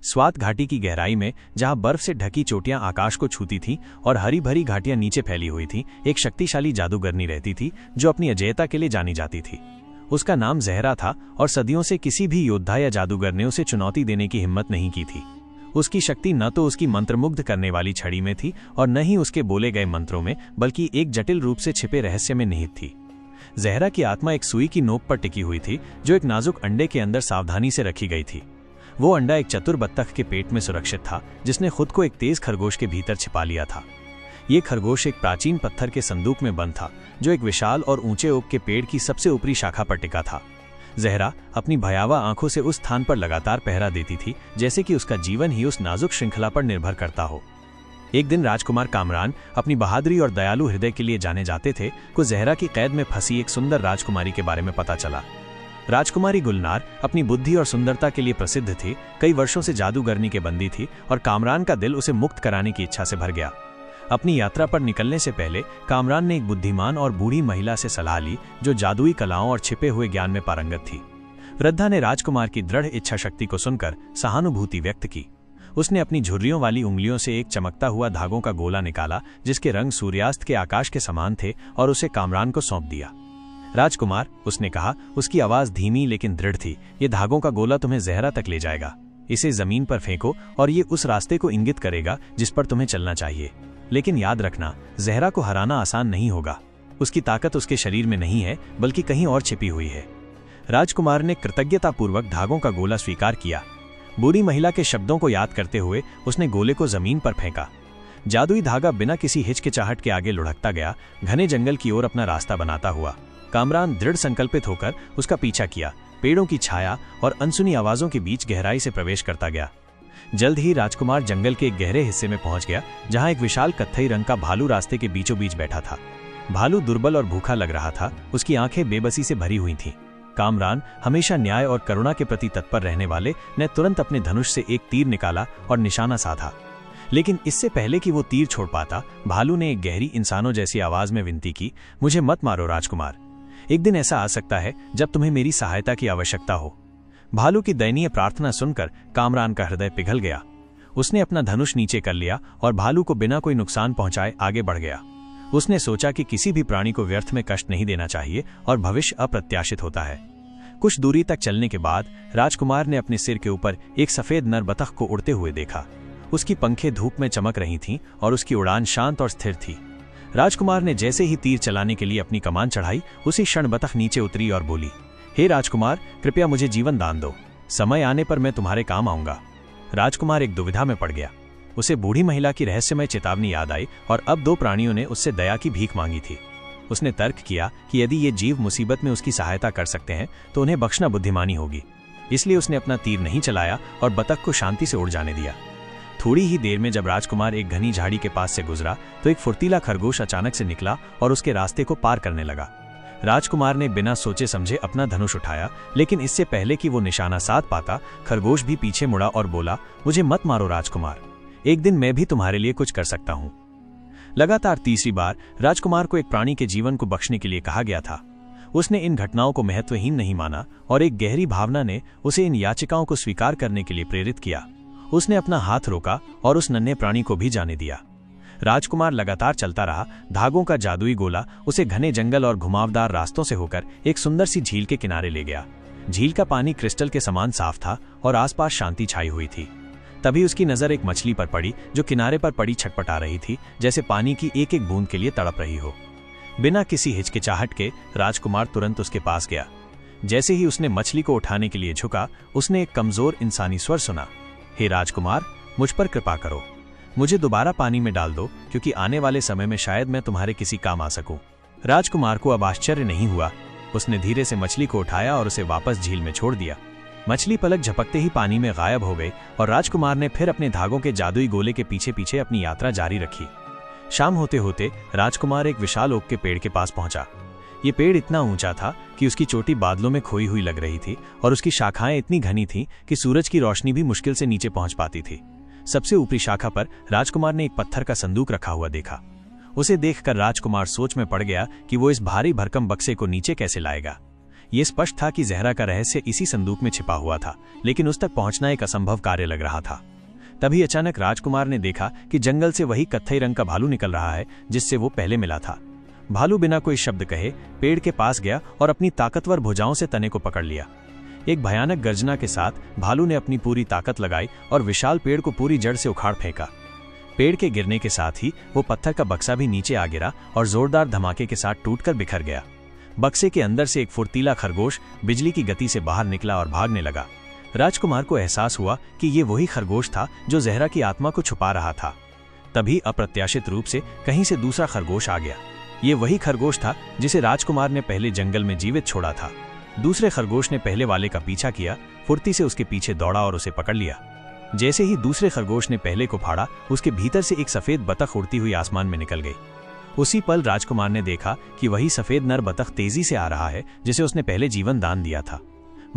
स्वात घाटी की गहराई में, जहां बर्फ से ढकी चोटियां आकाश को छूती थीं और हरी भरी घाटियां नीचे फैली हुई थीं, एक शक्तिशाली जादूगरनी रहती थी जो अपनी अजेयता के लिए जानी जाती थी। उसका नाम जहरा था और सदियों से किसी भी योद्धा या जादूगर ने उसे चुनौती देने की हिम्मत नहीं की थी। उसकी शक्ति न तो उसकी मंत्रमुग्ध करने वाली छड़ी में थी और न ही उसके बोले गए मंत्रों में, बल्कि एक जटिल रूप से छिपे रहस्य में निहित थी। जहरा की आत्मा एक सुई की नोक पर टिकी हुई थी जो एक नाजुक अंडे के अंदर सावधानी से रखी गई थी। वो अंडा एक चतुर बत्तख के पेट में सुरक्षित था जिसने खुद को एक तेज खरगोश के भीतर छिपा लिया था। ये खरगोश एक प्राचीन पत्थर के संदूक में बंद था जो एक विशाल और ऊंचे ओक के पेड़ की सबसे ऊपरी शाखा पर टिका था। जहरा अपनी भयावह आंखों से उस स्थान पर लगातार पहरा देती थी जैसे कि उसका जीवन ही उस नाजुक श्रृंखला पर निर्भर करता हो। एक दिन राजकुमार कामरान अपनी बहादुरी और दयालु हृदय के लिए जाने जाते थे को जहरा की कैद में फंसी एक सुंदर राजकुमारी के बारे में पता चला। राजकुमारी गुलनार अपनी बुद्धि और सुंदरता के लिए प्रसिद्ध थी, कई वर्षों से जादूगरनी के बंदी थी और कामरान का दिल उसे मुक्त कराने की इच्छा से भर गया। अपनी यात्रा पर निकलने से पहले कामरान ने एक बुद्धिमान और बूढ़ी महिला से सलाह ली जो जादुई कलाओं और छिपे हुए ज्ञान में पारंगत थी। वृद्धा ने राजकुमार की दृढ़ इच्छा शक्ति को सुनकर सहानुभूति व्यक्त की। उसने अपनी झुर्रियों वाली उंगलियों से एक चमकता हुआ धागों का गोला निकाला जिसके रंग सूर्यास्त के आकाश के समान थे और उसे कामरान को सौंप दिया। राजकुमार, उसने कहा, उसकी आवाज धीमी लेकिन दृढ़ थी, ये धागों का गोला तुम्हें जहरा तक ले जाएगा। इसे जमीन पर फेंको और ये उस रास्ते को इंगित करेगा जिस पर तुम्हें चलना चाहिए। लेकिन याद रखना, जहरा को हराना आसान नहीं होगा। उसकी ताकत उसके शरीर में नहीं है बल्कि कहीं और छिपी हुई है। राजकुमार ने कृतज्ञतापूर्वक धागों का गोला स्वीकार किया। बूढ़ी महिला के शब्दों को याद करते हुए उसने गोले को जमीन पर फेंका। जादुई धागा बिना किसी हिचकिचाहट के आगे लुढ़कता गया, घने जंगल की ओर अपना रास्ता बनाता हुआ। कामरान दृढ़ संकल्पित होकर उसका पीछा किया, पेड़ों की छाया और अनसुनी आवाजों के बीच गहराई से प्रवेश करता गया। जल्द ही राजकुमार जंगल के एक गहरे हिस्से में पहुंच गया जहां एक विशाल कत्थई रंग का भालू रास्ते के बीचों बीच बैठा था। भालू दुर्बल और भूखा लग रहा था, उसकी आंखें बेबसी से भरी हुई थीं। कामरान, हमेशा न्याय और करुणा के प्रति तत्पर रहने वाले, ने तुरंत अपने धनुष से एक तीर निकाला और निशाना साधा। लेकिन इससे पहले कि वो तीर छोड़ पाता, भालू ने एक गहरी इंसानों जैसी आवाज में विनती की, मुझे मत मारो राजकुमार। एक दिन ऐसा आ सकता है जब तुम्हें मेरी सहायता की आवश्यकता हो। भालू की दयनीय प्रार्थना सुनकर कामरान का हृदय पिघल गया। उसने अपना धनुष नीचे कर लिया और भालू को बिना कोई नुकसान पहुंचाए आगे बढ़ गया। उसने सोचा कि किसी भी प्राणी को व्यर्थ में कष्ट नहीं देना चाहिए और भविष्य अप्रत्याशित होता है। कुछ दूरी तक चलने के बाद राजकुमार ने अपने सिर के ऊपर एक सफेद नर बतख को उड़ते हुए देखा। उसकी पंखें धूप में चमक रही थीं और उसकी उड़ान शांत और स्थिर थी। राजकुमार ने जैसे ही तीर चलाने के लिए अपनी कमान चढ़ाई, उसी क्षण बतख नीचे उतरी और बोली, हे राजकुमार, कृपया मुझे जीवन दान दो। समय आने पर मैं तुम्हारे काम आऊंगा। राजकुमार एक दुविधा में पड़ गया। उसे बूढ़ी महिला की रहस्यमय चेतावनी याद आई और अब दो प्राणियों ने उससे दया की भीख मांगी थी। उसने तर्क किया कि यदि ये जीव मुसीबत में उसकी सहायता कर सकते हैं तो उन्हें बख्शना बुद्धिमानी होगी। इसलिए उसने अपना तीर नहीं चलाया और बतख को शांति से उड़ जाने दिया। थोड़ी ही देर में जब राजकुमार एक घनी झाड़ी के पास से गुजरा तो एक फुर्तीला खरगोश अचानक से निकला और उसके रास्ते को पार करने लगा। राजकुमार ने बिना सोचे समझे अपना धनुष उठाया, लेकिन इससे पहले कि वो निशाना साध पाता, खरगोश भी पीछे मुड़ा और बोला, मुझे मत मारो राजकुमार, एक दिन मैं भी तुम्हारे लिए कुछ कर सकता हूँ। लगातार तीसरी बार राजकुमार को एक प्राणी के जीवन को बख्शने के लिए कहा गया था। उसने इन घटनाओं को महत्वहीन नहीं माना और एक गहरी भावना ने उसे इन याचिकाओं को स्वीकार करने के लिए प्रेरित किया। उसने अपना हाथ रोका और उस नन्हे प्राणी को भी जाने दिया। राजकुमार लगातार चलता रहा। धागों का जादुई गोला उसे घने जंगल और घुमावदार रास्तों से होकर एक सुंदर सी झील के किनारे ले गया। झील का पानी क्रिस्टल के समान साफ था और आसपास शांति छाई हुई थी। तभी उसकी नजर एक मछली पर पड़ी जो किनारे पर पड़ी छटपटा रही थी, जैसे पानी की एक एक बूंद के लिए तड़प रही हो। बिना किसी हिचकिचाहट के राजकुमार तुरंत उसके पास गया। जैसे ही उसने मछली को उठाने के लिए झुका, उसने एक कमजोर इंसानी स्वर सुना, हे राजकुमार, मुझ पर कृपा करो, मुझे दोबारा पानी में डाल दो, क्योंकि आने वाले समय में शायद मैं तुम्हारे किसी काम आ सकूं। राजकुमार को अब आश्चर्य नहीं हुआ। उसने धीरे से मछली को उठाया और उसे वापस झील में छोड़ दिया। मछली पलक झपकते ही पानी में गायब हो गई और राजकुमार ने फिर अपने धागों के जादुई गोले के पीछे पीछे अपनी यात्रा जारी रखी। शाम होते होते राजकुमार एक विशाल ओक के पेड़ के पास पहुंचा। ये पेड़ इतना ऊंचा था कि उसकी चोटी बादलों में खोई हुई लग रही थी और उसकी शाखाएं इतनी घनी थीं कि सूरज की रोशनी भी मुश्किल से नीचे पहुंच पाती थी। सबसे ऊपरी शाखा पर राजकुमार ने एक पत्थर का संदूक रखा हुआ देखा। उसे देखकर राजकुमार सोच में पड़ गया कि वो इस भारी भरकम बक्से को नीचे कैसे लाएगा। ये स्पष्ट था कि जहरा का रहस्य इसी संदूक में छिपा हुआ था, लेकिन उस तक पहुंचना एक असंभव कार्य लग रहा था। तभी अचानक राजकुमार ने देखा कि जंगल से वही कत्थई रंग का भालू निकल रहा है जिससे वो पहले मिला था। भालू बिना कोई शब्द कहे पेड़ के पास गया और अपनी ताकतवर भुजाओं से तने को पकड़ लिया। एक भयानक गर्जना के साथ भालू ने अपनी पूरी ताकत लगाई और विशाल पेड़ को पूरी जड़ से उखाड़ फेंका। पेड़ के गिरने के साथ ही वो पत्थर का बक्सा भी नीचे आ गिरा और जोरदार धमाके के साथ टूटकर बिखर गया। बक्से के अंदर से एक फुर्तीला खरगोश बिजली की गति से बाहर निकला और भागने लगा। राजकुमार को एहसास हुआ कि ये वही खरगोश था जो जहरा की आत्मा को छुपा रहा था। तभी अप्रत्याशित रूप से कहीं से दूसरा खरगोश आ गया। ये वही खरगोश था जिसे राजकुमार ने पहले जंगल में जीवित छोड़ा था। दूसरे खरगोश ने पहले वाले का पीछा किया, फुर्ती से उसके पीछे दौड़ा और उसे पकड़ लिया। जैसे ही दूसरे खरगोश ने पहले को फाड़ा, उसके भीतर से एक सफेद बतख उड़ती हुई आसमान में निकल गई। उसी पल राजकुमार ने देखा कि वही सफेद नर बतख तेजी से आ रहा है जिसे उसने पहले जीवन दान दिया था।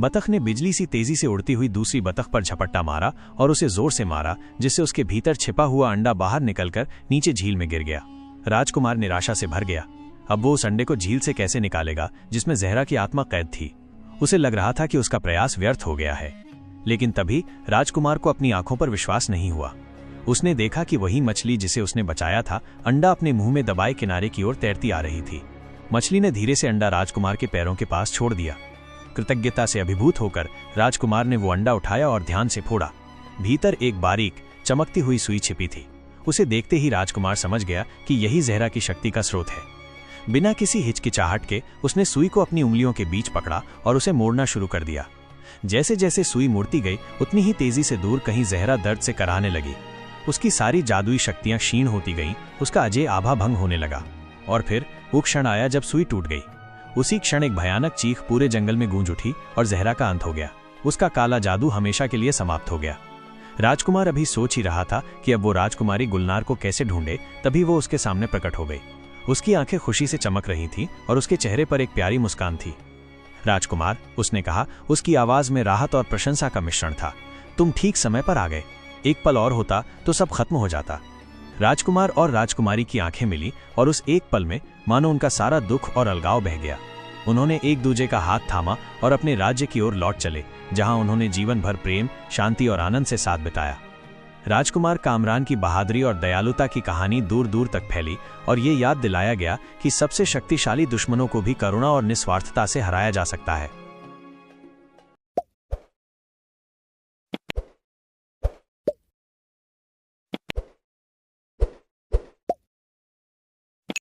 बतख ने बिजली सी तेजी से उड़ती हुई दूसरी बतख पर झपट्टा मारा और उसे जोर से मारा, जिससे उसके भीतर छिपा हुआ अंडा बाहर निकलकर नीचे झील में गिर गया। राजकुमार निराशा से भर गया। अब वो उस अंडे को झील से कैसे निकालेगा जिसमें जहरा की आत्मा कैद थी। उसे लग रहा था कि उसका प्रयास व्यर्थ हो गया है। लेकिन तभी राजकुमार को अपनी आंखों पर विश्वास नहीं हुआ। उसने देखा कि वही मछली जिसे उसने बचाया था, अंडा अपने मुंह में दबाए किनारे की ओर तैरती आ रही थी। मछली ने धीरे से अंडा राजकुमार के पैरों के पास छोड़ दिया। कृतज्ञता से अभिभूत होकर राजकुमार ने वो अंडा उठाया और ध्यान से फोड़ा। भीतर एक बारीक चमकती हुई सुई छिपी थी। उसे देखते ही राजकुमार समझ गया कि यही जहरा की शक्ति का स्रोत है। बिना किसी हिचकिचाहट के उसने सुई को अपनी उंगलियों के बीच पकड़ा और उसे मोड़ना शुरू कर दिया। जैसे जैसे सुई मुड़ती गई, उतनी ही तेजी से दूर कहीं जहरा दर्द से कराहने लगी। उसकी सारी जादुई शक्तियां क्षीण होती गईं, उसका अजय आभा भंग होने लगा। और फिर वो क्षण आया जब सुई टूट गई। उसी क्षण एक भयानक चीख पूरे जंगल में गूंज उठी और जहरा का अंत हो गया। उसका काला जादू हमेशा के लिए समाप्त हो गया। राजकुमार अभी सोच ही रहा था कि अब वो राजकुमारी गुलनार को कैसे ढूंढे, तभी वो उसके सामने प्रकट हो गई। उसकी आंखें खुशी से चमक रही थीं और उसके चेहरे पर एक प्यारी मुस्कान थी। राजकुमार, उसने कहा। उसकी आवाज में राहत और प्रशंसा का मिश्रण था। तुम ठीक समय पर आ गए। एक पल और होता तो सब खत्म हो जाता। राजकुमार और राजकुमारी की आंखें मिली और उस एक पल में मानो उनका सारा दुख और अलगाव बह गया। उन्होंने एक दूजे का हाथ थामा और अपने राज्य की ओर लौट चले, जहां उन्होंने जीवन भर प्रेम, शांति और आनंद से साथ बिताया। राजकुमार कामरान की बहादुरी और दयालुता की कहानी दूर दूर तक फैली और ये याद दिलाया गया कि सबसे शक्तिशाली दुश्मनों को भी करुणा और निस्वार्थता से हराया जा सकता है।